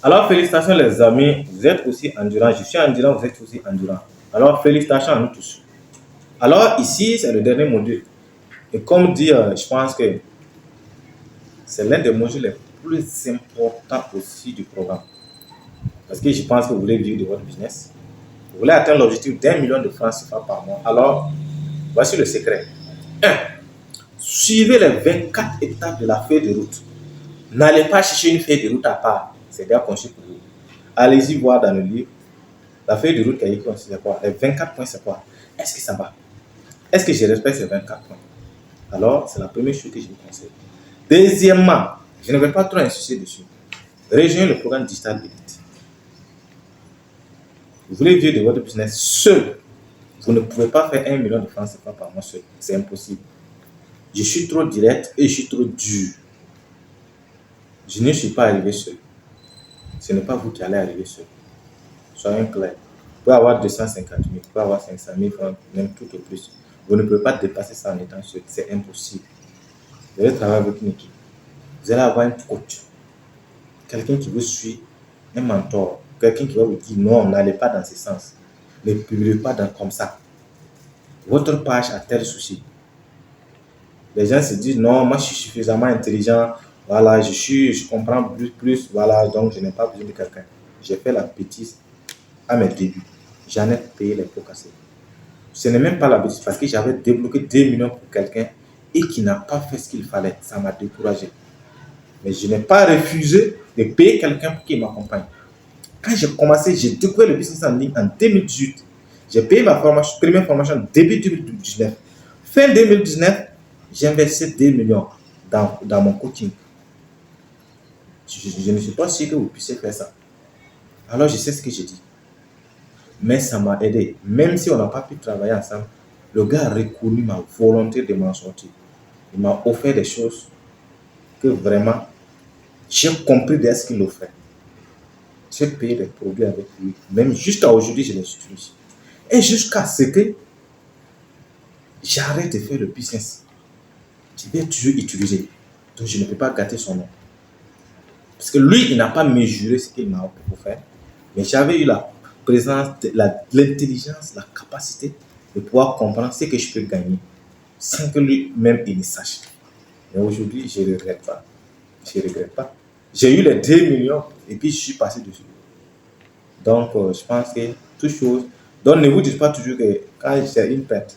Alors, félicitations les amis, vous êtes aussi endurants. Je suis endurant, vous êtes aussi endurants. Alors, félicitations à nous tous. Alors, ici, c'est le dernier module. Et comme dit, je pense que c'est l'un des modules les plus importants aussi du programme. Parce que je pense que vous voulez vivre de votre business. Vous voulez atteindre l'objectif d'1 million de francs CFA par mois. Alors, voici le secret. 1. Suivez les 24 étapes de la feuille de route. N'allez pas chercher une feuille de route à part. C'est déjà conçu pour vous. Allez-y voir dans le livre. La feuille de route qui a écrit, c'est quoi? Les 24 points, c'est quoi? Est-ce que ça va? Est-ce que je respecte ces 24 points? Alors, c'est la première chose que je vous conseille. Deuxièmement, je ne vais pas trop insister dessus. Rejoignez le programme Digital Elite. Vous voulez vivre de votre business seul. Vous ne pouvez pas faire 1 million de francs CFA par mois seul. C'est impossible. Je suis trop direct et je suis trop dur. Je ne suis pas arrivé seul. Ce n'est pas vous qui allez arriver seul. Soyons clairs. Vous pouvez avoir 250 000, vous pouvez avoir 500 000 francs, même tout au plus. Vous ne pouvez pas dépasser ça en étant seul. C'est impossible. Vous allez travailler avec une équipe. Vous allez avoir un coach. Quelqu'un qui vous suit, un mentor. Quelqu'un qui va vous dire non, n'allez pas dans ce sens. Ne publiez pas comme ça. Votre page a tel souci. Les gens se disent non, moi je suis suffisamment intelligent. Voilà, je comprends plus. Voilà, donc je n'ai pas besoin de quelqu'un. J'ai fait la bêtise à mes débuts. J'en ai payé les pots cassés. Ce n'est même pas la bêtise parce que j'avais débloqué 2 millions pour quelqu'un et qui n'a pas fait ce qu'il fallait. Ça m'a découragé. Mais je n'ai pas refusé de payer quelqu'un pour qu'il m'accompagne. Quand j'ai commencé, j'ai découvert le business en ligne en 2018. J'ai payé ma première formation début 2019. Fin 2019, j'ai investi 2 millions dans mon coaching. Je ne suis pas sûr que vous puissiez faire ça. Alors, je sais ce que j'ai dit. Mais ça m'a aidé. Même si on n'a pas pu travailler ensemble, le gars a reconnu ma volonté de m'en sortir. Il m'a offert des choses que vraiment, j'ai compris de ce qu'il offrait. J'ai payé des produits avec lui. Même jusqu'à aujourd'hui, je les utilise. Et jusqu'à ce que j'arrête de faire le business. Je vais toujours utiliser. Donc, je ne peux pas gâter son nom. Parce que lui, il n'a pas mesuré ce qu'il m'a offert. Mais j'avais eu la présence, l'intelligence, la capacité de pouvoir comprendre ce que je peux gagner sans que lui-même il ne sache. Et aujourd'hui, je ne regrette pas. Je ne regrette pas. J'ai eu les 2 millions et puis je suis passé dessus. Donc, je pense que toute chose. Donc, ne vous dites pas toujours que quand j'ai une perte,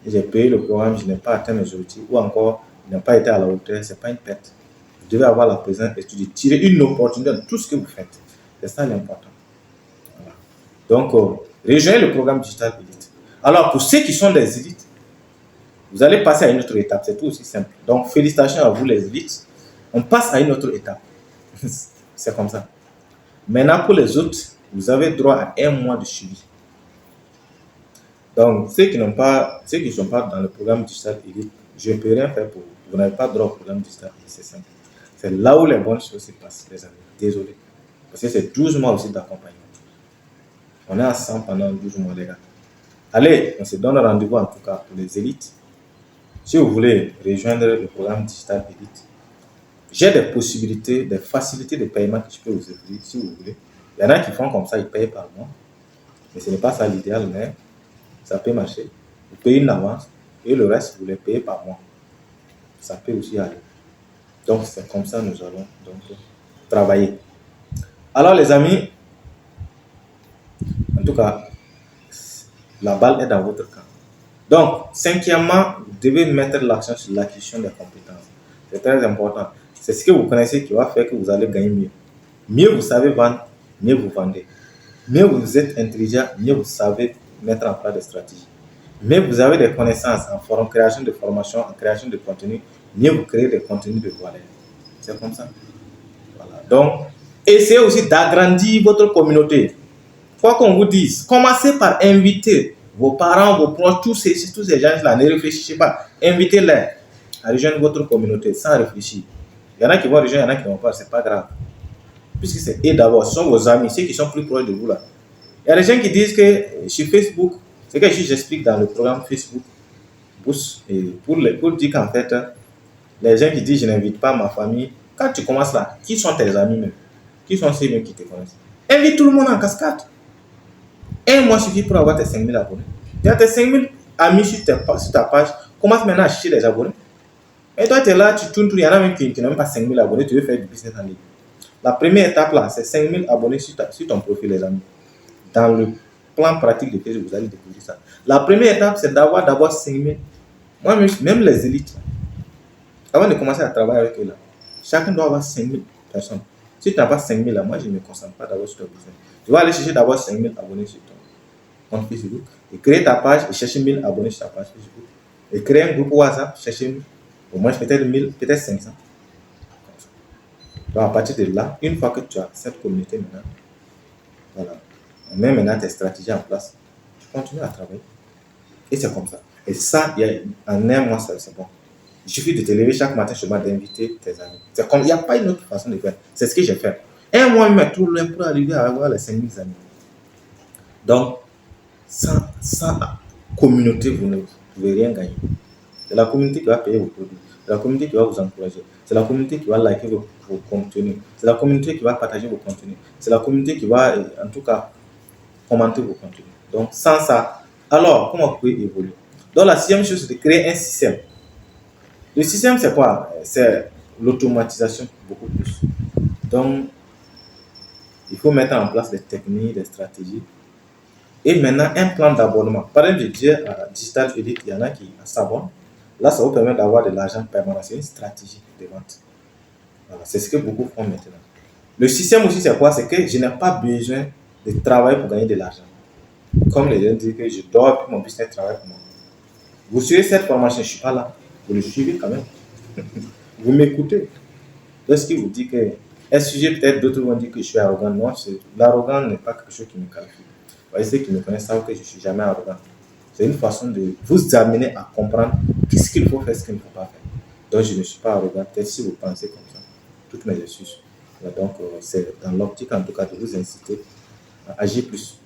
j'ai payé le programme, je n'ai pas atteint mes objectifs ou encore, je n'ai pas été à la hauteur, ce n'est pas une perte. Vous devez avoir la présence et de tirer une opportunité dans tout ce que vous faites. C'est ça l'important. Voilà. Donc, rejoignez le programme Digital Elite. Alors, pour ceux qui sont des élites, vous allez passer à une autre étape. C'est tout aussi simple. Donc, félicitations à vous les élites. On passe à une autre étape. C'est comme ça. Maintenant, pour les autres, vous avez droit à 1 mois de suivi. Donc, ceux qui ne sont pas dans le programme Digital Elite, je ne peux rien faire pour vous. Vous n'avez pas droit au programme Digital Elite, c'est simple. C'est là où les bonnes choses se passent, les amis. Désolé. Parce que c'est 12 mois aussi d'accompagnement. On est ensemble pendant 12 mois, les gars. Allez, on se donne rendez-vous en tout cas pour les élites. Si vous voulez rejoindre le programme Digital Elite, j'ai des possibilités, des facilités de paiement que je peux vous offrir si vous voulez. Il y en a qui font comme ça, ils payent par mois. Mais ce n'est pas ça l'idéal, mais ça peut marcher. Vous payez une avance et le reste, vous les payez par mois. Ça peut aussi aller. Donc, c'est comme ça que nous allons donc travailler. Alors, les amis, en tout cas, la balle est dans votre camp. Donc, cinquièmement, vous devez mettre l'accent sur l'acquisition des compétences. C'est très important. C'est ce que vous connaissez qui va faire que vous allez gagner mieux. Mieux vous savez vendre, mieux vous vendez. Mieux vous êtes intelligent, mieux vous savez mettre en place des stratégies. Mieux vous avez des connaissances en création de formation, en création de contenu, mieux vous créez des contenus de valeur. C'est comme ça. Voilà. Donc, essayez aussi d'agrandir votre communauté. Quoi qu'on vous dise, commencez par inviter vos parents, vos proches, tous ces gens-là. Ne réfléchissez pas. Invitez-les à rejoindre votre communauté sans réfléchir. Il y en a qui vont rejoindre, il y en a qui ne vont pas, c'est pas grave. Puisque c'est eux d'abord, ce sont vos amis, ceux qui sont plus proches de vous là. Il y a des gens qui disent que sur Facebook, c'est que j'explique dans le programme Facebook, pour dire qu'en fait, les gens qui disent je n'invite pas ma famille, quand tu commences là, qui sont tes amis même? qui sont ces mecs qui te connaissent. Invite tout le monde en cascade. Un mois suffit pour avoir tes 5000 abonnés. Tu as tes 5000 amis sur ta page. Commence maintenant à acheter les abonnés. Et toi, tu es là, tu tournes tout. Il y en a même qui n'ont même pas 5000 abonnés. Tu veux faire du business en ligne. La première étape là, c'est 5000 abonnés sur ton profil, les amis. Dans le plan pratique de Facebook, vous allez découvrir ça. La première étape, c'est d'avoir d'abord 5000. Moi, même les élites, avant de commencer à travailler avec eux là, chacun doit avoir 5000 personnes. Si tu n'as pas 5000 là, moi je ne me concentre pas d'abord sur ton business. Tu vas aller chercher d'abord 5000 abonnés sur ton compte Facebook et créer ta page et chercher 1000 abonnés sur ta page Facebook. Et créer un groupe WhatsApp, chercher au moins peut-être 1000, peut-être 500. Donc à partir de là, une fois que tu as cette communauté maintenant, voilà, on met maintenant tes stratégies en place, tu continues à travailler. Et c'est comme ça. Et ça, en un mois, c'est bon. Il suffit de te lever chaque matin chez moi, d'inviter tes amis. C'est comme, il n'y a pas une autre façon de faire. C'est ce que j'ai fait. Un mois, il m'a tout loin pour arriver à avoir les 5000 amis. Donc, sans communauté, vous ne pouvez rien gagner. C'est la communauté qui va payer vos produits. C'est la communauté qui va vous encourager. C'est la communauté qui va liker vos contenus. C'est la communauté qui va partager vos contenus. C'est la communauté qui va, en tout cas, commenter vos contenus. Donc, sans ça, alors, comment vous pouvez évoluer? Donc, la sixième chose, c'est de créer un système. Le système, c'est quoi? C'est l'automatisation, beaucoup plus. Donc, il faut mettre en place des techniques, des stratégies. Et maintenant, un plan d'abonnement. Par exemple, je dis à Digital Elite, il y en a qui s'abonnent. Là, ça vous permet d'avoir de l'argent permanent. C'est une stratégie de vente. Voilà, c'est ce que beaucoup font maintenant. Le système aussi, c'est quoi? C'est que je n'ai pas besoin de travailler pour gagner de l'argent. Comme les gens disent que je dors, puis mon business travaille pour moi. Vous suivez cette formation, je ne suis pas là. Vous le suivez quand même. Vous m'écoutez. Lorsqu'il vous dit que un sujet, peut-être d'autres vont dire que je suis arrogant. Non, l'arrogance n'est pas quelque chose qui me qualifie. Vous voyez, ceux qui me connaissent savent que je ne suis jamais arrogant. C'est une façon de vous amener à comprendre qu'est-ce qu'il faut faire, ce qu'il ne faut pas faire. Donc, je ne suis pas arrogant. Peut-être si vous pensez comme ça, toutes mes excuses. Donc, c'est dans l'optique, en tout cas, de vous inciter à agir plus.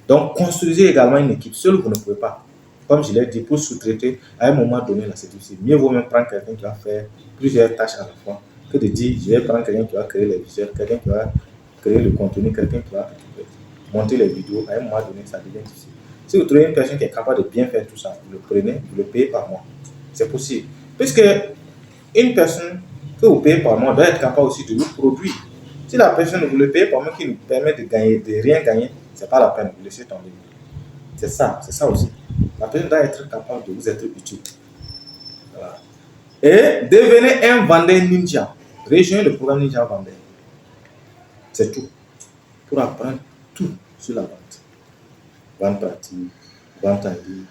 Donc, construisez également une équipe. Seul, vous ne pouvez pas. Comme je l'ai dit, pour sous-traiter, à un moment donné, là, c'est difficile. Mieux vaut même prendre quelqu'un qui va faire plusieurs tâches à la fois que de dire, je vais prendre quelqu'un qui va créer les visuels, quelqu'un qui va créer le contenu, quelqu'un qui va monter les vidéos. À un moment donné, ça devient difficile. Si vous trouvez une personne qui est capable de bien faire tout ça, vous le prenez, vous le payez par mois. C'est possible. Puisque une personne que vous payez par mois doit être capable aussi de vous produire. Si la personne, vous le payez par mois qui nous permet de gagner, de rien gagner, c'est pas la peine, vous laissez tomber. C'est ça aussi. La personne doit être capable de vous être utile. Voilà. Et devenez un vendeur ninja. Rejoignez le programme Ninja Vendeur. C'est tout. Pour apprendre tout sur la vente. Vente pratique, vente en ligne,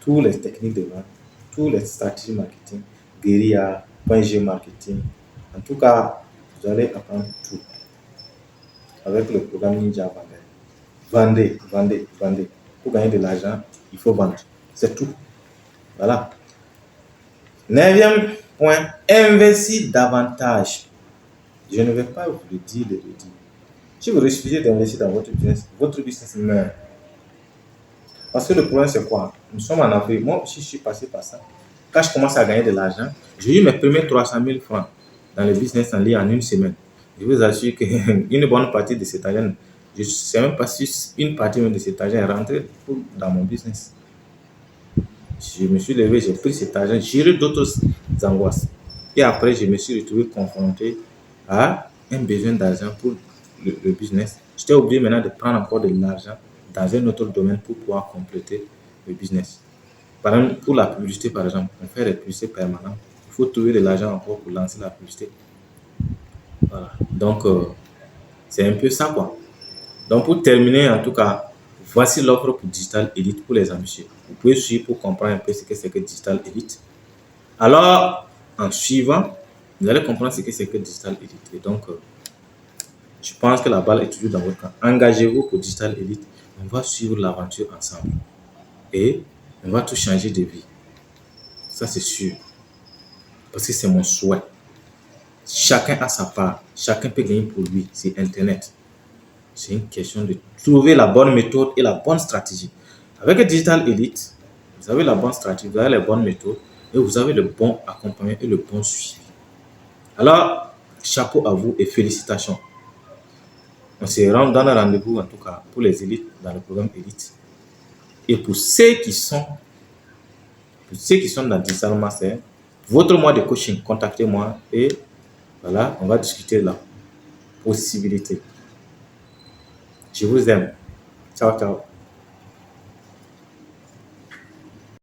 toutes les techniques de vente, toutes les stratégies marketing, guérilla, .g marketing. En tout cas, vous allez apprendre tout. Avec le programme Ninja Vendeur. Vendez. Pour gagner de l'argent, il faut vendre. C'est tout. Voilà. 9e point, investir davantage. Je ne vais pas vous le dire, Si vous refusez d'investir dans votre business meurt. Parce que le problème, c'est quoi? Nous sommes en Afrique. Moi aussi, je suis passé par ça. Quand je commence à gagner de l'argent, j'ai eu mes premiers 300 000 francs dans le business en ligne en une semaine. Je vous assure qu'une bonne partie de cet argent, je ne sais même pas si une partie de cet argent est rentrée dans mon business. Je me suis levé, j'ai pris cet argent, j'ai eu d'autres angoisses. Et après, je me suis retrouvé confronté à un besoin d'argent pour le business. J'étais obligé maintenant de prendre encore de l'argent dans un autre domaine pour pouvoir compléter le business. Par exemple, pour la publicité, par exemple, on fait des publicités permanentes. Il faut trouver de l'argent encore pour lancer la publicité. Voilà. Donc, c'est un peu ça, quoi. Donc, pour terminer, en tout cas, voici l'offre pour Digital Elite pour les ambitieux. Vous pouvez suivre pour comprendre un peu ce que c'est que Digital Elite. Alors, en suivant, vous allez comprendre ce que c'est que Digital Elite. Et donc, je pense que la balle est toujours dans votre camp. Engagez-vous pour Digital Elite. On va suivre l'aventure ensemble. Et on va tout changer de vie. Ça, c'est sûr. Parce que c'est mon souhait. Chacun a sa part. Chacun peut gagner pour lui. C'est Internet. C'est une question de trouver la bonne méthode et la bonne stratégie. Avec Digital Elite, vous avez la bonne stratégie, vous avez les bonnes méthodes et vous avez le bon accompagnement et le bon suivi. Alors, chapeau à vous et félicitations. On se rend dans un rendez-vous, en tout cas, pour les élites, dans le programme élite. Et pour ceux qui sont dans le digital master, votre mois de coaching, contactez-moi et voilà, on va discuter de la possibilité. Je vous aime. Ciao, ciao.